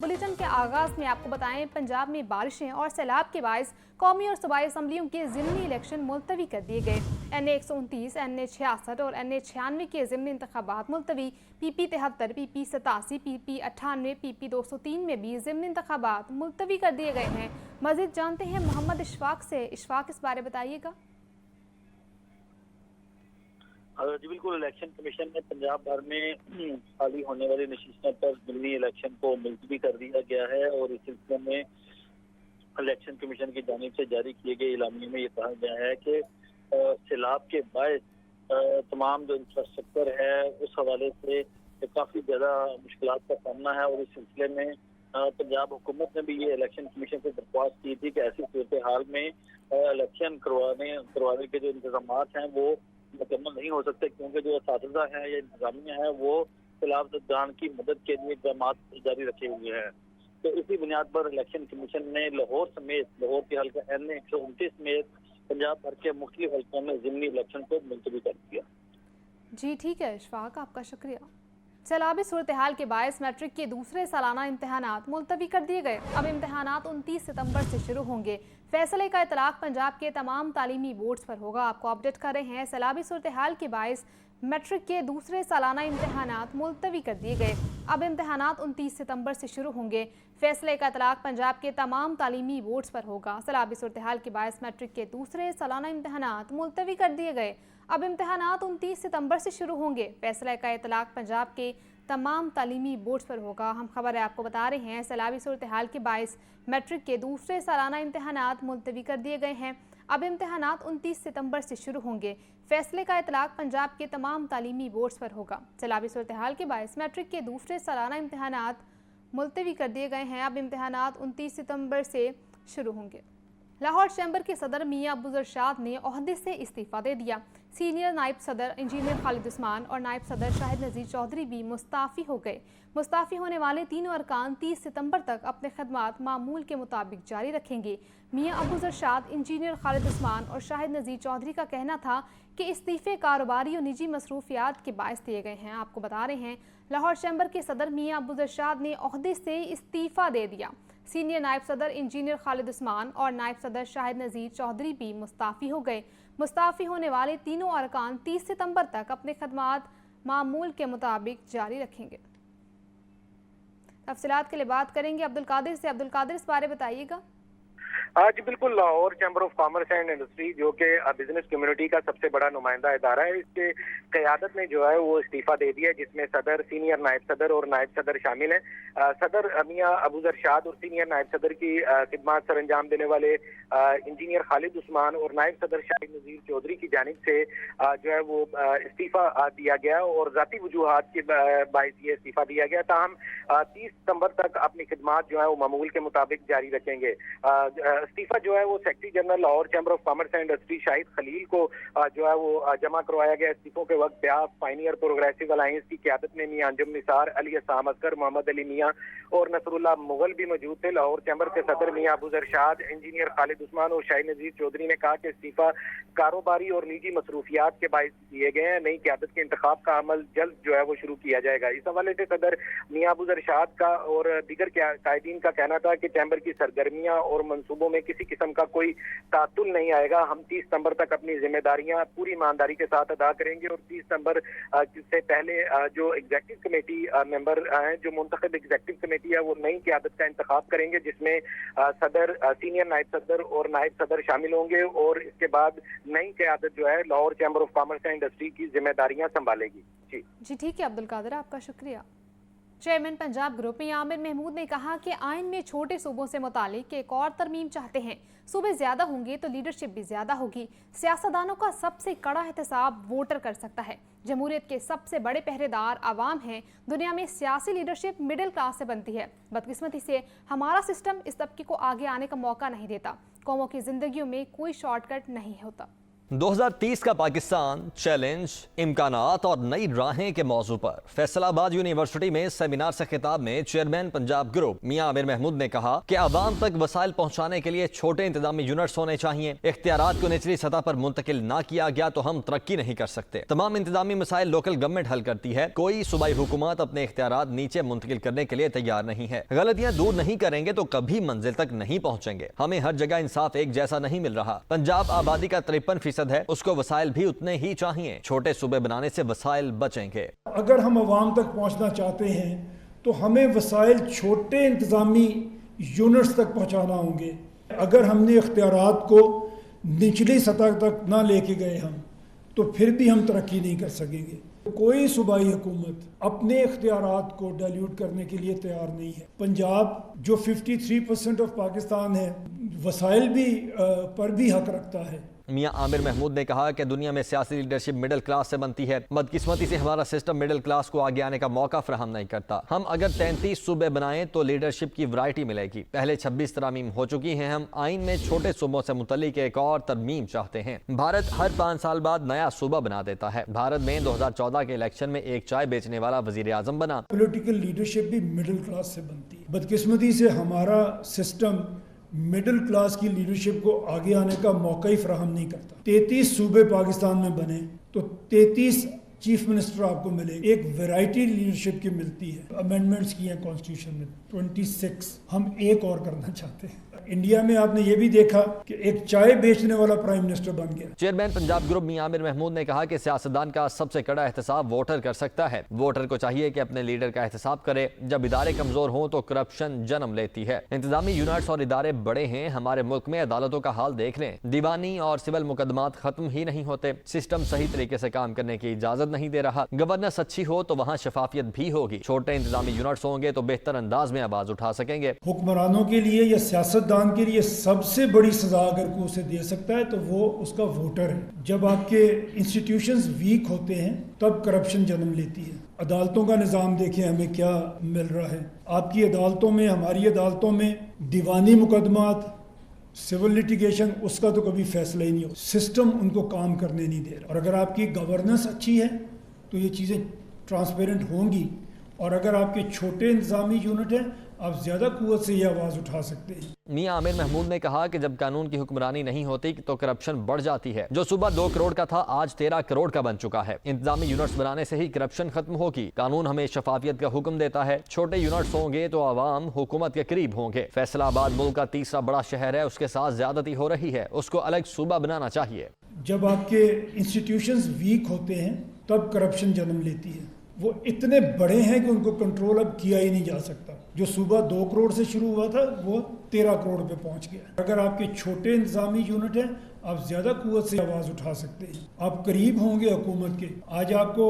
Bulletin के आगाज में आपको बताएं, पंजाब में बारिशें और सैलाब के बायस कौमी और सूबाई असम्बलियों के ज़िमनी इलेक्शन मुलतवी कर दिए गए। NA 129, NA 66 और NA 96 के ज़िमनी इंतखाबात मुलतवी। PP 73, PP 87, PP 98, PP 203 में भी ज़िमनी इंतखाबात मुलतवी कर दिए गए हैं। मज़ीद जानते हैं मोहम्मद इशफाक से। इशफाक, इस बारे बताइएगा। जी बिल्कुल, इलेक्शन कमीशन ने पंजाब भर में खाली होने वाली नशिस्तों पर ज़िमनी इलेक्शन को मुलतवी कर दिया गया है और इस सिलसिले में इलेक्शन कमीशन की जानिब से जारी किए गए इलामिये में ये कहा गया है कि सैलाब के बायस तमाम जो इंफ्रास्ट्रक्चर है उस हवाले से काफ़ी ज़्यादा मुश्किलात का सामना है और इस सिलसिले में पंजाब हुकूमत ने भी ये इलेक्शन कमीशन से दरख्वास्त की थी कि ऐसी सूरत हाल में इलेक्शन करवाने के जो इंतजाम हैं वो मुकम्मल नहीं हो सकते, क्योंकि जो असातिज़ा है या इंतजामिया है वो सैलाब ज़दगान की मदद के लिए इक़दामात जारी रखे हुए हैं। तो इसी बुनियाद पर इलेक्शन कमीशन ने लाहौर के हल्का NA 129 समेत पंजाब भर के मुख्तलिफ हल्कों में ज़िमनी इलेक्शन को मुलतवी कर दिया। जी ठीक है इशफाक, आपका शुक्रिया। सैलाबी सूरत हाल के बायस मैट्रिक के दूसरे सालाना इम्तहानात मुलतवी कर दिए गए। अब इम्तहानात 29 सितंबर से शुरू होंगे। फैसले का इतलाक पंजाब के तमाम तालीमी बोर्ड्स पर होगा। आपको अपडेट कर रहे हैं। सैलाबी सूरत हाल के बायस मैट्रिक के दूसरे सालाना इम्तहानात मुलतवी कर दिए गए। अब इम्तहानात 29 सितंबर से शुरू होंगे। फैसले का इतलाक पंजाब के तमाम तालीमी बोर्ड्स पर होगा। सैलाबी सूरत हाल के बायस मैट्रिक के दूसरे सालाना इम्तहानात मुलतवी कर दिए गए। अब इम्तहानात 29 सितंबर से शुरू होंगे। फैसले का इतलाक पंजाब के तमाम तालीमी बोर्ड्स पर होगा। हम खबर है आपको बता रहे हैं, सैलाबी सूरत हाल के बायस मैट्रिक के दूसरे सालाना इम्तहानात मुलतवी कर दिए गए हैं। अब इम्तहानात 29 सितंबर से शुरू होंगे। फैसले का इतलाक पंजाब के तमाम तालीमी बोर्ड्स पर होगा। सैलाबी सूरत हाल के बायस मैट्रिक के दूसरे सालाना इम्तहानात मुलतवी कर दिए गए हैं। अब इम्तहानात 29 सितंबर से शुरू होंगे। लाहौर चैम्बर के सदर मियां अबूज़र शाद ने ओहदे से इस्तीफ़ा दे दिया। सीनियर नायब सदर इंजीनियर खालिद उस्मान और नायब सदर शाहिद नज़ीर चौधरी भी मुस्ताफ़ी हो गए। मुस्ताफ़ी होने वाले तीनों अरकान 30 सितंबर तक अपने खदमात मामूल के मुताबिक जारी रखेंगे। मियां अबूज़र शाद, इंजीनियर खालिद उस्मान और शाहिद नज़ीर चौधरी का कहना था कि इस्तीफ़े कारोबारी और निजी मसरूफियात के बायस दिए गए हैं। आपको बता रहे हैं, लाहौर चैम्बर के सदर मियां अबूज़र शाद ने ओहदे से इस्तीफ़ा दे दिया। सीनियर नायब सदर इंजीनियर खालिद उस्मान और नायब सदर शाहिद नज़ीर चौधरी भी मुस्ताफ़ी हो गए। मुस्ताफ़ी होने वाले तीनों अरकान 30 सितंबर तक अपने खदमात मामूल के मुताबिक जारी रखेंगे। तफसीलात के लिए बात करेंगे अब्दुल कादिर से। अब्दुल कादिर, इस बारे बताइएगा। जी बिल्कुल, Lahore chamber of commerce and industry जो कि बिजनेस कम्युनिटी का सबसे बड़ा नुमाइंदा इदारा है, इसके क़यादत ने जो है वो इस्तीफ़ा दे दिया, जिसमें सदर, सीनियर नायब सदर और नायब सदर शामिल हैं। सदर मियां अबूज़र शाद और सीनियर नायब सदर की खिदमत सर अंजाम देने वाले इंजीनियर खालिद उस्मान और नायब सदर शाहिद नज़ीर चौधरी की जानिब से जो है वो इस्तीफ़ा दिया गया और ज़ाती वजूहात के बायस ये इस्तीफ़ा दिया गया। ताहम 30 सितंबर तक अपनी खिदमत जो है वो मामूल के मुताबिक जारी रखेंगे। इस्तीफा जो है वो secretary general Lahore chamber of commerce and industry Shahid Khalil को जो है वो जमा करवाया गया। इस्तीफों के वक्त ब्यास पाइनियर प्रोग्रेसिव अलायंस की क़यादत में मियां अंजुम निसार, अली असाम असगर, मोहम्मद अली मियां और नसरुल्लाह मुगल भी मौजूद थे। लाहौर चैम्बर के सदर मियां अबूज़र शाद, इंजीनियर खालिद उस्मान और शाहिद नज़ीर चौधरी ने कहा कि इस्तीफा कारोबारी और निजी मसरूफियात के बायस दिए गए हैं। नई क़यादत के इंतखाब का अमल जल्द जो है वो शुरू किया जाएगा। इस हवाले से सदर मियां अबूज़र शाद का और दीगर कायदीन का कहना था कि चैम्बर की सरगर्मियां और मनसूबों में किसी किस्म का कोई तातुल नहीं आएगा। हम 30 सितंबर तक अपनी जिम्मेदारियां पूरी ईमानदारी के साथ अदा करेंगे और 30 सितंबर से पहले जो एग्जीक्यूटिव कमेटी मेंबर हैं, जो मुंतखब एग्जीक्यूटिव कमेटी है, वो नई क़यादत का इंतखाब करेंगे, जिसमें सदर, सीनियर नायब सदर और नायब सदर शामिल होंगे और इसके बाद नई क़यादत जो है Lahore chamber of commerce and industry की जिम्मेदारियां संभालेगी। जी ठीक है अब्दुल कादिर, आपका शुक्रिया। चेयरमैन पंजाब ग्रुप में आमिर महमूद ने कहा कि आइन में छोटे सूबों से मुतालिक एक और तरमीम चाहते हैं। सूबे ज्यादा होंगे तो लीडरशिप भी ज्यादा होगी। सियासतदानों का सबसे कड़ा एहतसाब वोटर कर सकता है। जमहूरियत के सबसे बड़े पहरेदार आवाम हैं। दुनिया में सियासी लीडरशिप मिडिल क्लास से बनती है। बदकिस्मती से हमारा सिस्टम इस तबके को आगे आने का मौका नहीं देता। कौमों की जिंदगियों में कोई शॉर्टकट नहीं होता। 2030 का पाकिस्तान, चैलेंज, इम्कानात और नई राहें के मौजू पर फैसलाबाद यूनिवर्सिटी में सेमिनार से खिताब में चेयरमैन पंजाब ग्रुप मियां आमिर महमूद ने कहा कि आवाम तक वसाइल पहुंचाने के लिए छोटे इंतजामी यूनिट्स होने चाहिए। इख्तियारात को निचली सतह पर मुंतकिल ना किया गया तो हम तरक्की नहीं कर सकते। तमाम इंतजामी मसाइल लोकल गवर्नमेंट हल करती है, कोई सूबाई हुकूमत अपने इख्तियारात नीचे मुंतकिल करने के लिए तैयार नहीं है। गलतियां दूर नहीं करेंगे तो कभी मंजिल तक नहीं पहुंचेंगे। हमें हर जगह इंसाफ एक जैसा नहीं मिल रहा। पंजाब आबादी का 53% है, उसको वसाइल भी उतने ही चाहिए। छोटे सूबे बनाने से वसाइल बचेंगे। अगर हम अवाम तक पहुंचना चाहते हैं तो हमें वसाइल छोटे इंतजामी यूनिट्स तक पहुंचाना होंगे। अगर हमने इख्तियारात को निचली सतह तक ना लेके गए हम तो फिर भी हम तरक्की नहीं कर सकेंगे। कोई सूबाई हुकूमत अपने इख्तियारात को डाइल्यूट करने के लिए तैयार नहीं है। पंजाब जो 53% ऑफ पाकिस्तान है, वसाइल भी पर भी हक रखता है। मियां आमिर महमूद ने कहा कि दुनिया में सियासी लीडरशिप मिडिल क्लास से बनती है। बदकिस्मती से हमारा सिस्टम मिडिल क्लास को आगे आने का मौका फराहम नहीं करता। हम अगर 33 सूबे बनाएं तो लीडरशिप की वैरायटी मिलेगी। पहले 26 तरमीम हो चुकी हैं। हम आइन में छोटे सूबों से मुतल्लिक एक और तरमीम चाहते हैं। भारत हर 5 साल बाद नया सूबा बना देता है। भारत में 2014 के इलेक्शन में एक चाय बेचने वाला वजीर आजम बना। पॉलिटिकल लीडरशिप भी मिडिल क्लास से बनती है। बदकिस्मती से हमारा सिस्टम मिडिल क्लास की लीडरशिप को आगे आने का मौका ही फराहम नहीं करता। 33 सूबे पाकिस्तान में बने तो 33 चीफ मिनिस्टर आपको मिले। एक वैरायटी लीडरशिप की मिलती है। अमेंडमेंट्स किए हैं कॉन्स्टिट्यूशन में 26, हम एक और करना चाहते हैं। इंडिया में आपने ये भी देखा कि एक चाय बेचने वाला प्राइम मिनिस्टर बन गया। चेयरमैन पंजाब ग्रुप मियां आमिर महमूद ने कहा कि सियासतदान का सबसे कड़ा एहतसाब वोटर कर सकता है। वोटर को चाहिए कि अपने लीडर का एहतसाब करे। जब इदारे कमजोर हों तो करप्शन जन्म लेती है। इंतजामी यूनिट्स और इदारे बड़े हैं। हमारे मुल्क में अदालतों का हाल देख लें। दीवानी और सिविल मुकदमात खत्म ही नहीं होते। सिस्टम सही तरीके से काम करने की इजाजत नहीं दे रहा। गवर्नेंस अच्छी हो तो वहाँ शफाफियत भी होगी। छोटे इंतजामी यूनिट्स होंगे तो बेहतर अंदाज में आवाज उठा सकेंगे। हुक्मरानों के लिए या सियासतदान के लिए सबसे बड़ी सजा अगर कोई उसे दे सकता है तो वो उसका वोटर है। जब आपके इंस्टीट्यूशंस वीक होते हैं तब करप्शन जन्म लेती है। अदालतों का निज़ाम देखें हमें क्या मिल रहा है। आपकी अदालतों में, हमारी अदालतों में दीवानी मुकदमात, सिविल लिटिगेशन, उसका तो कभी फैसला ही नहीं हो। सिस्टम उनको काम करने नहीं दे रहा। और अगर आपकी गवर्नेंस अच्छी है तो ये चीज़ें ट्रांसपेरेंट होंगी। और अगर आपके छोटे इंतजामी यूनिट हैं आप ज़्यादा कुव्वत से ये आवाज़ उठा सकते हैं। मियां आमिर महमूद ने कहा कि जब कानून की हुक्मरानी नहीं होती तो करप्शन बढ़ जाती है। जो सुबह 2 करोड़ का था आज 13 करोड़ का बन चुका है। इंतजामी यूनिट्स बनाने से ही करप्शन खत्म होगी। कानून हमें शफाफियत का हुक्म देता है। छोटे यूनिट्स होंगे तो आवाम हुकूमत के करीब होंगे। फैसलाबाद मुल्क का तीसरा बड़ा शहर है, उसके साथ ज्यादती हो रही है। उसको अलग सूबा बनाना चाहिए। जब आपके इंस्टीट्यूशंस वीक होते हैं तब करप्शन जन्म लेती है। वो इतने बड़े हैं कि उनको कंट्रोल अब किया ही नहीं जा सकता। जो सूबा 2 करोड़ से शुरू हुआ था वो 13 करोड़ पे पहुंच गया। अगर आपके छोटे इंतजामी यूनिट हैं आप ज्यादा कुव्वत से आवाज उठा सकते हैं। आप करीब होंगे हुकूमत के। आज आपको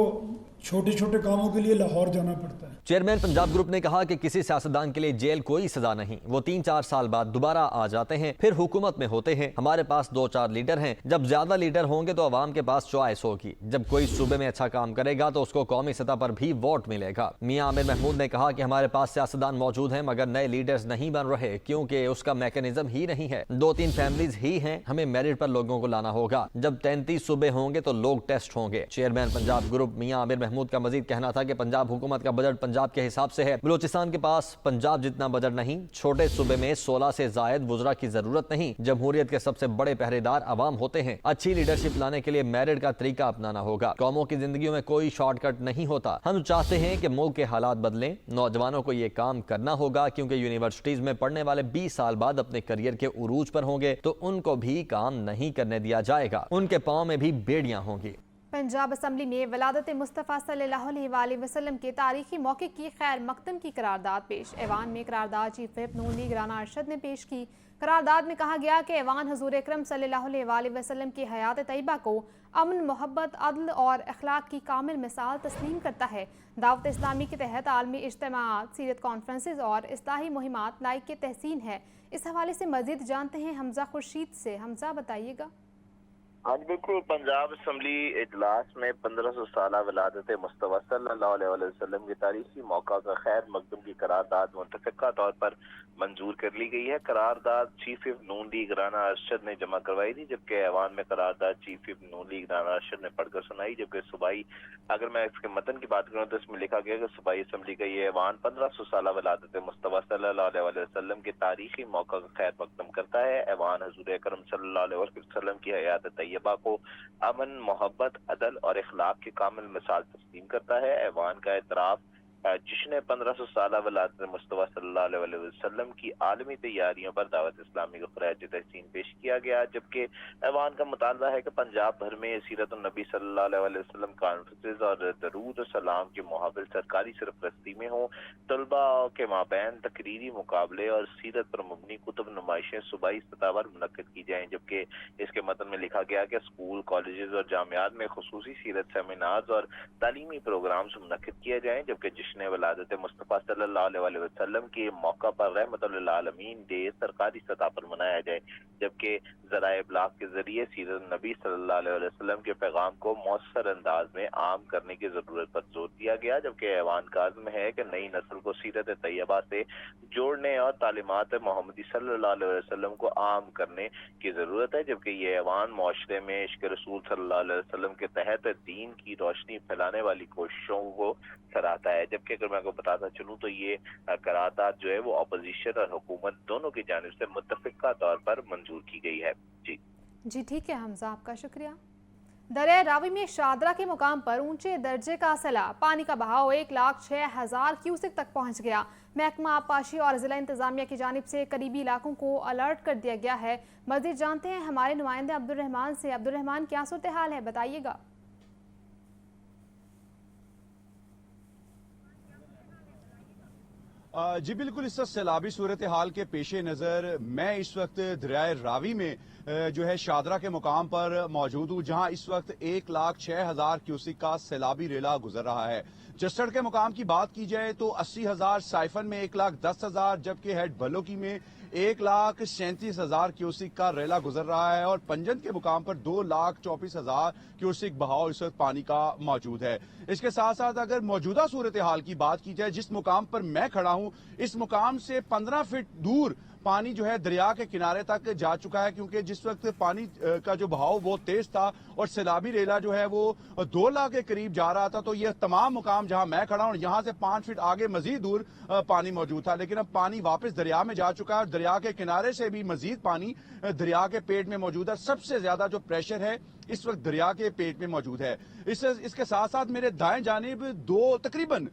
छोटे छोटे कामों के लिए लाहौर जाना पड़ता है। चेयरमैन पंजाब ग्रुप ने कहा कि किसी सियासतदान के लिए जेल कोई सजा नहीं। वो 3-4 साल बाद दोबारा आ जाते हैं, फिर हुकूमत में होते हैं। हमारे पास 2-4 लीडर हैं। जब ज्यादा लीडर होंगे तो अवाम के पास चॉइस होगी। जब कोई सूबे में अच्छा काम करेगा तो उसको कौमी सतह पर भी वोट मिलेगा। मियां आमिर महमूद ने कहा कि हमारे पास सियासतदान मौजूद हैं मगर नए लीडर्स नहीं बन रहे क्योंकि उसका मैकेनिज्म ही नहीं है। 2-3 फैमिलीज ही हैं। हमें मेरिट पर लोगों को लाना होगा। जब 33 सूबे होंगे तो लोग टेस्ट होंगे। चेयरमैन पंजाब ग्रुप मियां आमिर महमूद का मजीद कहना था कि पंजाब हुकूमत का बजट पंजाब के हिसाब से है। बलूचिस्तान के पास पंजाब जितना बजट नहीं। छोटे सूबे में 16 से जायद वुज़रा की जरूरत नहीं। जमहूरियत के सबसे बड़े पहरेदार अवाम होते हैं। अच्छी लीडरशिप लाने के लिए मेरिट का तरीका अपनाना होगा। कौमों की जिंदगियों में कोई शॉर्टकट नहीं होता। हम चाहते हैं कि मुल्क के हालात बदलें। नौजवानों को ये काम करना होगा क्योंकि यूनिवर्सिटीज में पढ़ने वाले 20 साल बाद अपने करियर के उरूज पर होंगे तो उनको भी काम नहीं करने दिया जाएगा। उनके पांव में भी बेड़ियां होंगी। पंजाब असम्बली में वलादत मुस्तफ़ा सल्लल्लाहु अलैहि वसल्लम के तारीखी मौके की खैर मकदम की करारदाद पेश। ऐवान में करारदाद चीफ व्हिप नून लीग राना अरशद ने पेश की। करारदाद में कहा गया कि ऐवान हुजूर अकरम सल्लल्लाहु अलैहि वसल्लम की हयात तैयबा को अमन, मोहब्बत, अदल और अखलाक की कामिल मिसाल तस्लीम करता है। दावत इस्लामी के तहत आलमी इज्तिमाआत, सीरत कॉन्फ्रेंसेज और इस्लाही मुहिमात लाइक के तहसीन है। इस हवाले से मजीद जानते हैं हमजा खुर्शीद से। हमजा बताइएगा। آج بالکل پنجاب اسمبلی اجلاس میں 1500 سالہ ولادت مصطفیٰ صلی اللہ علیہ وسلم کے تاریخی موقع کا خیر مقدم کی قرارداد متفقہ طور پر منظور کر لی گئی ہے۔ قرارداد chief of Noon League Rana Arshad نے جمع کروائی تھی، جبکہ ایوان میں قرارداد chief of Noon League Rana Arshad نے پڑھ کر سنائی، جبکہ صوبائی، اگر میں اس کے متن کی بات کروں تو اس میں لکھا گیا کہ صوبائی اسمبلی کا یہ ایوان 1500 سالہ ولادت مصطفیٰ صلی اللہ علیہ وسلم کے تاریخی موقع کا خیر مقدم کرتا ہے۔ ایوان حضور اکرم صلی اللہ علیہ وسلم کی حیات طیبہ کو امن، محبت، عدل اور اخلاق کی کامل مثال تسلیم کرتا ہے۔ ایوان کا اعتراف جشن 1500 سالہ ولادت مصطفیٰ صلی اللہ علیہ وسلم کی عالمی تیاریوں پر دعوت اسلامی کو خراج تحسین پیش کیا گیا، جبکہ ایوان کا مطالبہ ہے کہ پنجاب بھر میں سیرت النبی صلی اللہ علیہ وسلم کانفرنسز اور درود و سلام کے محافل سرکاری سرپرستی میں ہوں، طلباء کے مابین تقریری مقابلے اور سیرت پر مبنی کتب نمائشیں صوبائی سطح پر منعقد کی جائیں، جبکہ اس کے متن میں لکھا گیا کہ اسکول، کالجز اور جامعات میں خصوصی سیرت سیمینارز اور تعلیمی پروگرامز منعقد کیے جائیں، جبکہ جشن ولادت مصطفیٰ صلی اللہ علیہ وسلم کے موقع پر رحمت للعالمین ڈے سرکاری سطح پر منایا جائے، جبکہ ذرائع ابلاغ کے ذریعے سیرت النبی صلی اللہ علیہ وسلم کے پیغام کو مؤثر انداز میں عام کرنے کی ضرورت پر زور دیا گیا، جبکہ ایوان کا عزم ہے کہ نئی نسل کو سیرت طیبہ سے جوڑنے اور تعلیمات محمدی صلی اللہ علیہ وسلم کو عام کرنے کی ضرورت ہے، جبکہ یہ ایوان معاشرے میں عشق رسول صلی اللہ علیہ وسلم کے تحت دین کی روشنی پھیلانے والی کوششوں کو سراہتا ہے، جبکہ اگر میں آپ کو بتاتا چلوں تو یہ قرارداد جو ہے وہ اپوزیشن اور حکومت دونوں کی جانب سے متفقہ طور پر منظور کی گئی ہے۔ جی ٹھیک ہے حمزہ، آپ کا شکریہ۔ دریائے راوی میں شادرہ کے مقام پر اونچے درجے کا سیلاب، پانی کا بہاؤ 1,06,000 کیوسک تک پہنچ گیا۔ محکمہ آبپاشی اور ضلع انتظامیہ کی جانب سے قریبی علاقوں کو الرٹ کر دیا گیا ہے۔ مزید جانتے ہیں ہمارے نمائندے عبدالرحمان سے۔ عبدالرحمان، کیا صورتحال ہے، بتائیے گا۔ جی بالکل، اس وقت سیلابی صورتحال کے پیش نظر میں اس وقت دریائے راوی میں جو ہے شادرہ کے مقام پر موجود ہوں، جہاں اس وقت 1,06,000 کیوسک کا سیلابی ریلا گزر رہا ہے۔ جسٹڑ کے مقام کی بات کی جائے تو 80,000، سائفن میں 1,10,000، جبکہ ہیڈ بلوکی میں 1,37,000 کیوسک کا ریلا گزر رہا ہے، اور پنجن کے مقام پر 2,24,000 کیوسک بہاؤ اس وقت پانی کا موجود ہے۔ اس کے ساتھ ساتھ اگر موجودہ صورتحال کی بات کی جائے، جس مقام پر میں کھڑا ہوں اس مقام سے 15 فٹ دور پانی جو ہے دریا کے کنارے تک جا چکا ہے، کیونکہ جس وقت پانی کا جو بہاؤ وہ تیز تھا اور سیلابی ریلا جو ہے وہ 2 لاکھ کے قریب جا رہا تھا، تو یہ تمام مقام جہاں میں کھڑا ہوں یہاں سے 5 فٹ آگے مزید دور پانی موجود تھا، لیکن اب پانی واپس دریا میں جا چکا ہے اور دریا کے کنارے سے بھی مزید پانی دریا کے پیٹ میں موجود ہے۔ سب سے زیادہ جو پریشر ہے اس وقت دریا کے پیٹ میں موجود ہے۔ اس کے ساتھ ساتھ میرے دائیں جانب تقریباً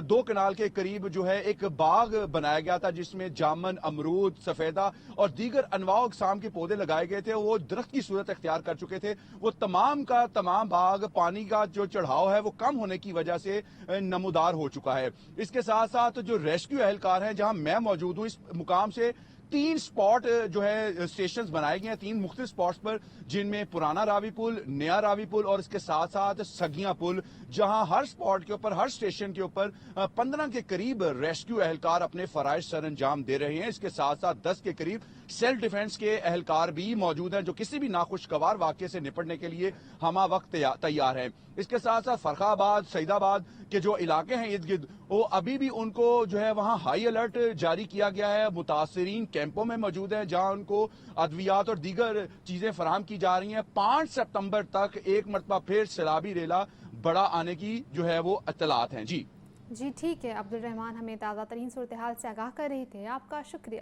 2 کنال کے قریب جو ہے ایک باغ بنایا گیا تھا، جس میں جامن، امرود، سفیدہ اور دیگر انواع اقسام کے پودے لگائے گئے تھے، وہ درخت کی صورت اختیار کر چکے تھے۔ وہ تمام کا تمام باغ پانی کا جو چڑھاؤ ہے وہ کم ہونے کی وجہ سے نمودار ہو چکا ہے۔ اس کے ساتھ ساتھ جو ریسکیو اہلکار ہیں جہاں میں موجود ہوں، اس مقام سے 3 سپاٹ جو ہے اسٹیشنز بنائے گئے ہیں، 3 مختلف سپاٹس پر، جن میں پرانا راوی پل، نیا راوی پل اور اس کے ساتھ ساتھ سگیاں پل، جہاں ہر سپاٹ کے اوپر، ہر اسٹیشن کے اوپر 15 کے قریب ریسکیو اہلکار اپنے فرائض سر انجام دے رہے ہیں۔ اس کے ساتھ ساتھ 10 کے قریب سیلف ڈیفنس کے اہلکار بھی موجود ہیں، جو کسی بھی ناخوشگوار واقعے سے نپٹنے کے لیے ہمہ وقت تیار ہیں۔ اس کے ساتھ ساتھ فرخ آباد، سعید آباد کے جو علاقے ہیں ارد گرد، وہ ابھی بھی ان کو جو ہے وہاں ہائی الرٹ جاری کیا گیا ہے۔ متاثرین کیمپوں میں موجود ہیں جہاں ان کو ادویات اور دیگر چیزیں فراہم کی جا رہی ہیں۔ 5 سپتمبر تک ایک مرتبہ پھر سیلابی ریلا بڑا آنے کی جو ہے وہ اطلاعات ہیں۔ جی ٹھیک ہے عبدالرحمان، ہمیں تازہ ترین صورتحال سے آگاہ کر رہے تھے، آپ کا شکریہ۔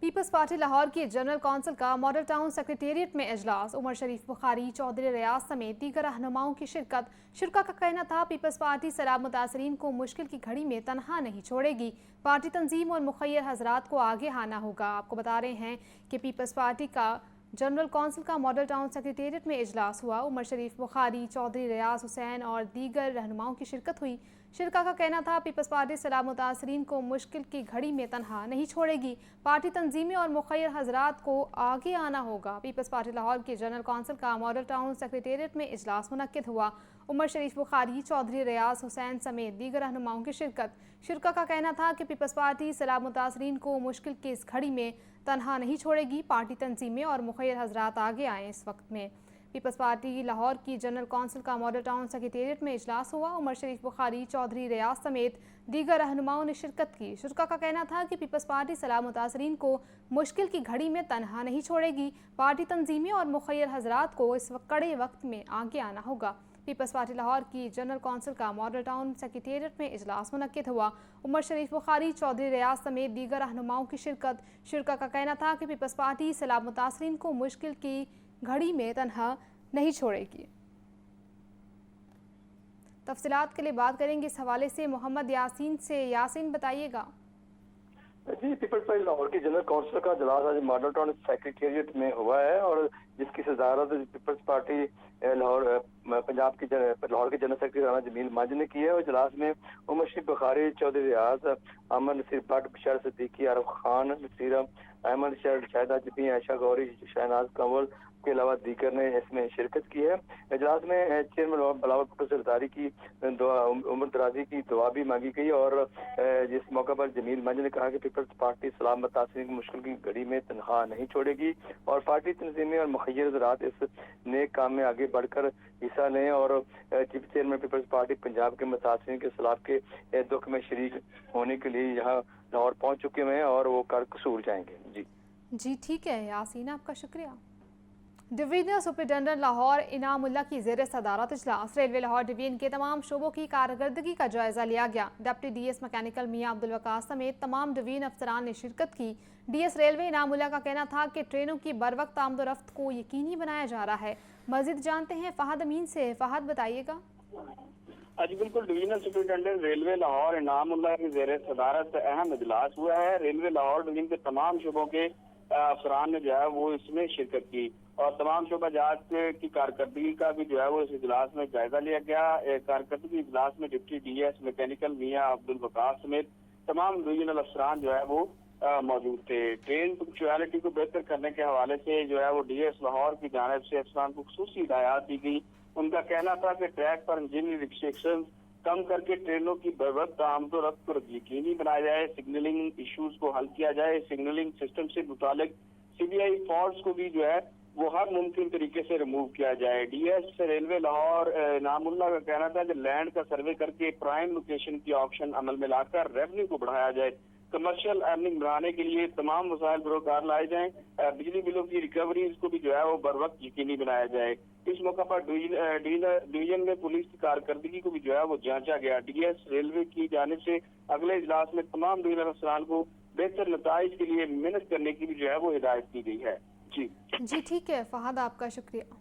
پیپلز پارٹی لاہور کی جنرل کونسل کا ماڈل ٹاؤن سیکریٹریٹ میں اجلاس، عمر شریف بخاری، چودھری ریاض سمیت دیگر رہنماؤں کی شرکا کا کہنا تھا پیپلز پارٹی سیلاب متاثرین کو مشکل کی گھڑی میں تنہا نہیں چھوڑے گی، پارٹی تنظیم اور مخیر حضرات کو آگے آنا ہوگا۔ آپ کو بتا رہے ہیں کہ پیپلز پارٹی کا جنرل کونسل کا ماڈل ٹاؤن سیکریٹریٹ میں اجلاس ہوا، عمر شریف بخاری، چودھری ریاض حسین اور دیگر رہنماؤں کی شرکت ہوئی۔ شرکا کا کہنا تھا پیپلز پارٹی سیلاب متاثرین کو مشکل کی گھڑی میں تنہا نہیں چھوڑے گی، پارٹی تنظیمیں اور مخیر حضرات کو آگے آنا ہوگا۔ پیپلز پارٹی لاہور کے جنرل کونسل کا ماڈل ٹاؤن سیکریٹریٹ میں اجلاس منعقد ہوا، عمر شریف بخاری، چودھری ریاض حسین سمیت دیگر رہنماؤں کی شرکا کا کہنا تھا کہ پیپلز پارٹی سیلاب متاثرین کو مشکل کی اس گھڑی میں تنہا نہیں چھوڑے گی، پارٹی تنظیمیں اور مخیر حضرات آگے آئیں۔ اس وقت میں पीपल्स पार्टी लाहौर की जनरल कौंसिल का मॉडल टाउन सेक्रेटेरिएट में इजलास हुआ। उमर शरीफ बुखारी, चौधरी रियाज समेत दीगर रहनुमाओं ने शिरकत की। शुरका का कहना था कि पीपल्स पार्टी सलाह मुतासरीन को मुश्किल की घड़ी में तनहा नहीं छोड़ेगी। पार्टी तंजीमें और मुखय्यर हजरात को इस कड़े वक्त में आगे आना होगा। पीपल्स पार्टी लाहौर की जनरल कौंसिल का मॉडल टाउन सेक्रेटेरिएट में इजलास मुनक्किद हुआ। उमर शरीफ बुखारी, चौधरी रियाज समेत दीगर रहनुमाओं की शिरकत। शुरका का कहना था कि पीपल्स पार्टी सलाह मुतासरीन को मुश्किल की घड़ी में तनहा नहीं छोड़ेगी। तफसीलात के लिए बात करेंगे इस हवाले से मोहम्मद यासीन से। यासीन, बताइएगा। जी, पीपल्स पार्टी लाहौर की जनरल काउंसिल का इजलास आज मॉडल टाउन सेक्रेटेरिएट में हुआ है और जिसकी सदारत पीपल्स पार्टी लाहौर पंजाब की लाहौर के जनरल सेक्रेटरी राना जमील मंज ने की है। और इजलास में उमर शरीफ बुखारी, चौधरी रियाज, अहमद नसीर भट्ट, बशर सिद्दीकी, आरिफ खान, नसीर अहमद, शाहिदा जबी, आयशा गौरी, शहनाज कंवल के अलावा दीगर ने इसमें शिरकत की है। इजलास में चेयरमैन बिलावल भुट्टो सरदारी की उम्र दराजी की दुआ भी मांगी गई और जिस मौका पर जमील मंज ने कहा कि पीपल्स पार्टी सलाम मुतासरीन की मुश्किल की घड़ी में तनख्वाह नहीं छोड़ेगी और पार्टी तंजीमें और मुखय्यर हज़रात इस नेक काम में आगे बढ़कर हिस्सा लें और चीफ चेयरमैन पीपल्स पार्टी पंजाब के मुतासरीन के सलाब के दुख में शरीक होने के लिए यहाँ लाहौर पहुँच चुके हैं और वो कर कसूर जाएंगे। जी ठीक है यासीन, आपका शुक्रिया। डिवीजनल सुपरिटेंडेंट लाहौर इनामुल्लाह की ज़ेर सदारत इजलास। रेलवे लाहौर डिवीजन के तमाम शोबों की कारकर्दगी का जायजा लिया गया। डिप्टी डीएस मैकेनिकल मियां अब्दुल वकास समेत तमाम डिवीजन अफसरान ने शिरकत की। डीएस रेलवे इनामुल्लाह का कहना था कि ट्रेनों की बरवक्त आमदोरफ्त को यकीनी बनाया जा रहा है। मजीद जानते हैं फहद अमीन से। फहद, बताइएगा। आज बिल्कुल divisional superintendent railway Lahore Inamullah की ज़ेर सदारत अहम इजलास हुआ है। रेलवे लाहौर डिवीजन के तमाम शोबों के अफसरान ने जो है वो इसमें शिरकत की और तमाम शोबा जात की कारकर्दगी का भी जो है वो इस इजलास में जायजा लिया गया। कारकर्दगी इजलास में डिप्टी डीएस मैकेनिकल मियां अब्दुल वकास समेत तमाम डिवीजनल अफसरान जो है वो मौजूद थे। ट्रेन पंक्चुअलिटी को बेहतर करने के हवाले से जो है वो डीएस लाहौर की जानिब से अफसरान को खुसूसी हिदायत दी गई। उनका कहना था कि ट्रैक पर इंजीनियरिंग रिस्ट्रिक्शन कम करके ट्रेनों की बरवक्त आमदोरफ्त को यकीनी बनाया जाए। सिग्नलिंग इश्यूज को हल किया जाए। सिग्नलिंग सिस्टम से मुतालिक सीबीआई फॉल्ट्स को भी जो है वो हर मुमकिन तरीके से रिमूव किया जाए। डीएस रेलवे लाहौर इनामुल्लाह का कहना था कि लैंड का सर्वे करके प्राइम लोकेशन की ऑप्शन अमल में लाकर रेवेन्यू को बढ़ाया जाए। कमर्शियल अर्निंग बढ़ाने के लिए तमाम वसाइल बरोकार लाए जाएं। बिजली बिलों की रिकवरी इसको भी जो है वो बर वक्त यकीनी बनाया जाए। इस मौका पर डिवीजन में पुलिस की कारकर्दगी को भी जो है वो जांचा गया। डीएस रेलवे की जानिब से अगले इजलास में तमाम डिवीजनल अफसरान को बेहतर नताइज के लिए मेहनत करने की भी जो है वो हिदायत की गई है। जी ठीक है फहद, आपका शुक्रिया।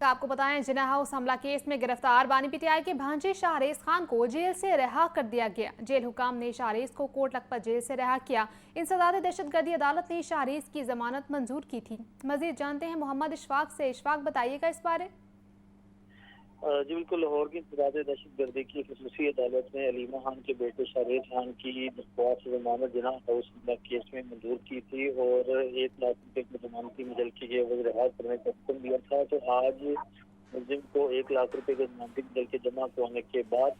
तो आपको बताएं, जिना हाउस हमला केस में गिरफ्तार बानी पीटीआई के भांजे शाहरेज खान को जेल से रिहा कर दिया गया। जेल हुकाम ने शाहरेज को कोट लखपत जेल से रिहा किया। इंसदाद दहशतगर्दी अदालत ने शाहरेज की जमानत मंजूर की थी। मजीद जानते हैं मोहम्मद इशफाक से। इशफाक, बताइएगा इस बारे। जी बिल्कुल, लाहौर की इंसदाद दहशतगर्दी की खसूसी अदालत ने अलीमा खान के बेटे शाहरेज खान की मसवात जमानत जिना हाउस हमला केस में मंजूर की थी और 1 लाख रुपए की जमानती मुजल की गई रिहा करने का हुक्म दिया था। तो आज मुलजिम को 1 लाख रुपए की जमानती मुजल के जमा करवाने के बाद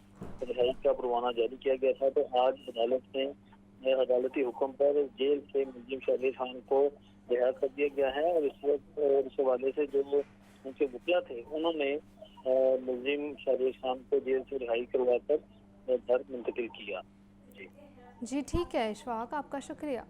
रिहाई का परवाना जारी किया गया था। तो आज अदालत ने अदालती हुक्म पर जेल से मुलजिम शाहरेज खान को रिहा कर दिया गया है और इस हवाले से जो उनके वकील थे उन्होंने मुलजिम शाहरेज खान को जेल से रिहाई करवाकर घर मुंतकिल किया। जी ठीक है इशफाक, आपका शुक्रिया।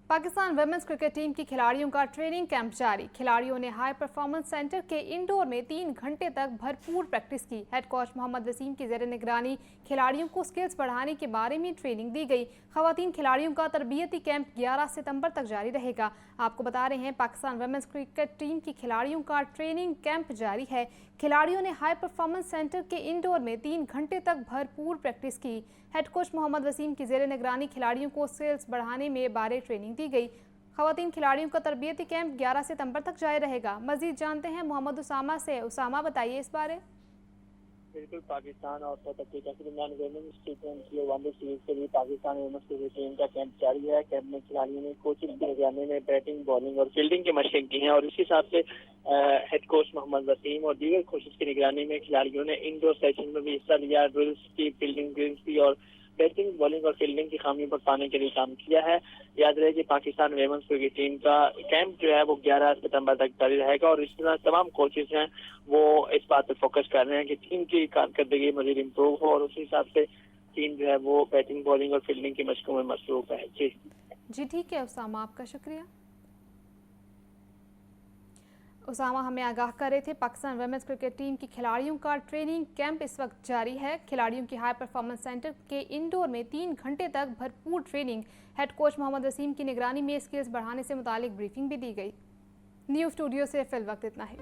पाकिस्तान वुमेन्स क्रिकेट टीम की खिलाड़ियों का ट्रेनिंग कैंप जारी। खिलाड़ियों ने हाई परफॉर्मेंस सेंटर के इंडोर में 3 घंटे तक भरपूर प्रैक्टिस की। हेड कोच मोहम्मद वसीम की ज़ेर निगरानी खिलाड़ियों को स्किल्स बढ़ाने के बारे में ट्रेनिंग दी गई। खवातीन खिलाड़ियों का तरबियती कैंप 11 सितंबर तक जारी रहेगा। आपको बता रहे हैं, पाकिस्तान वुमेन्स क्रिकेट टीम की खिलाड़ियों का ट्रेनिंग कैंप जारी है। खिलाड़ियों ने हाई परफॉर्मेंस सेंटर के इंडोर में 3 घंटे तक भरपूर प्रैक्टिस की। हेड कोच मोहम्मद वसीम की ज़ेर निगरानी खिलाड़ियों को स्किल्स बढ़ाने में बारे ट्रेनिंग दी गई। खवातीन खिलाड़ियों का तरबियती कैंप 11 सितंबर तक जारी रहेगा। मजीद जानते हैं मोहम्मद उसामा से। उसामा, बताइए इस बारे। बिल्कुल, पाकिस्तान और साउथ अफ्रीका के दरमियान वुमेन्स टी20 वनडे सीरीज के लिए पाकिस्तान वुमेन्स क्रिकेट टीम का कैंप जारी है। कैंप में खिलाड़ियों ने कोचिंग की निगरानी में बैटिंग, बॉलिंग और फील्डिंग की मशक़ें की हैं और इसी हिसाब से हेड कोच मोहम्मद वसीम और दीगर कोचेस की निगरानी में खिलाड़ियों ने इंडोर सेशन में भी हिस्सा लिया। ड्रिल्स की, फील्डिंग ड्रिल्स की और बैटिंग बॉलिंग और फील्डिंग की खामियों पर पाने के लिए काम किया है। याद रहे कि पाकिस्तान वुमेन्स क्रिकेट टीम का कैंप जो है वो 11 सितंबर तक जारी रहेगा और इस तरह तमाम कोचेस हैं वो इस बात पर फोकस कर रहे हैं कि टीम की कारकर्दगी मजीद इम्प्रूव हो और उसी हिसाब से टीम जो है वो बैटिंग बॉलिंग और फील्डिंग की मशकों में मसरूफ है। जी ठीक है उसामा, आपका शुक्रिया। उसामा हमें आगाह कर रहे थे। पाकिस्तान वुमेन्स क्रिकेट टीम की खिलाड़ियों का ट्रेनिंग कैंप इस वक्त जारी है। खिलाड़ियों की हाई परफॉर्मेंस सेंटर के इंडोर में 3 घंटे तक भरपूर training, head coach Mohammad Waseem की निगरानी में स्किल्स बढ़ाने से मुतालिक ब्रीफिंग भी दी गई। न्यूज़ स्टूडियो से फिल वक्त इतना ही।